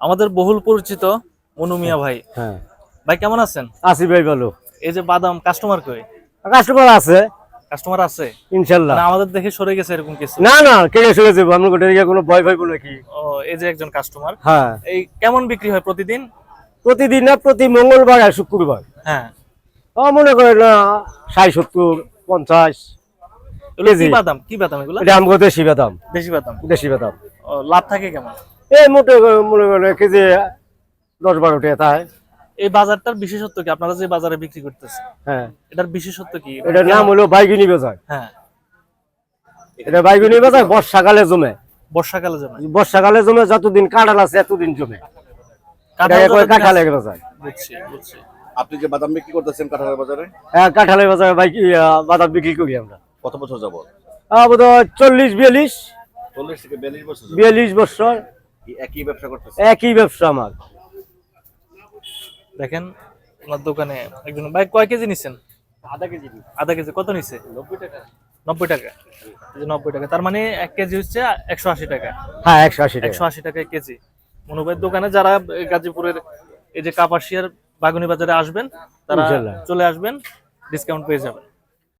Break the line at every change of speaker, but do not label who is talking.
আমাদের বহুল পরিচিত মনু মিয়া ভাই।
হ্যাঁ,
ভাই কেমন আছেন?
আছি ভাই ভালো।
এই যে বাদাম কাস্টমার কই?
কাস্টমার আছে
কাস্টমার আছে?
ইনশাল্লাহ।
না আমাদের দেখে সরে গেছে এরকম কিছু?
না না, কেটে চলে যাবো আমরা, গোটা কোনো ভয় পাইবো নাকি?
ও, এই যে একজন কাস্টমার।
হ্যাঁ,
এই কেমন বিক্রি হয় প্রতিদিন?
প্রতিদিন না, প্রতি মঙ্গলবার আর শুক্রবার।
হ্যাঁ।
মনে করেন না, 60-70-50
এগুলো কি
কেজি।
বাদাম? কি বাদাম এগুলো?
এটা আমগো দেশি বাদাম।
দেশি বাদাম।
দেশি বাদাম।
ও, লাভ থাকে কেমন?
এই মনে করেন কেজি 10-12 টাকা তাই।
এই বাজারটার বিশেষত্ব কি? আপনারা যে বাজারে বিক্রি করতেছেন,
হ্যাঁ,
এটার বিশেষত্ব কি?
এটার নাম হলো বাইগুনি বাজার।
হ্যাঁ।
এটা বাইগুনি বাজার বর্ষাকালে জমে।
বর্ষাকালে জমে?
বর্ষাকালে জমে, যতদিন কাঁঠাল আছে এতদিন জমে। কাঁঠালের বাজার।
বুঝছি বুঝছি।
আপনি যে বাদাম বিক্রি করতেছেন কাঁঠালের বাজারে,
হ্যাঁ, কাঁঠালের বাজারে বাদাম বিক্রি করি আমরা।
কত বছর যাবত?
বোধহয় 40-42।
40 থেকে 42 বছর যাবত
42 বছর
একই ব্যবসা করতেছেন?
একই ব্যবসা আমার।
দেখেন ওনার দোকানে একজন ভাই কয় কেজি নিছেন?
আধা কেজি।
আধা কেজি কত নিছে?
90 টাকা।
90 টাকা। এই যে 90 টাকা, তার মানে 1 কেজি হচ্ছে 180 টাকা।
হ্যাঁ, 180 টাকা।
180 টাকায় কেজি। মনোভাইয়ের দোকানে যারা গাজীপুরের এই যে কাপাসিয়ার বাগুনি বাজারে আসবেন, তারা
ইনশাল্লাহ
চলে আসবেন, ডিসকাউন্ট পেয়ে যাবেন।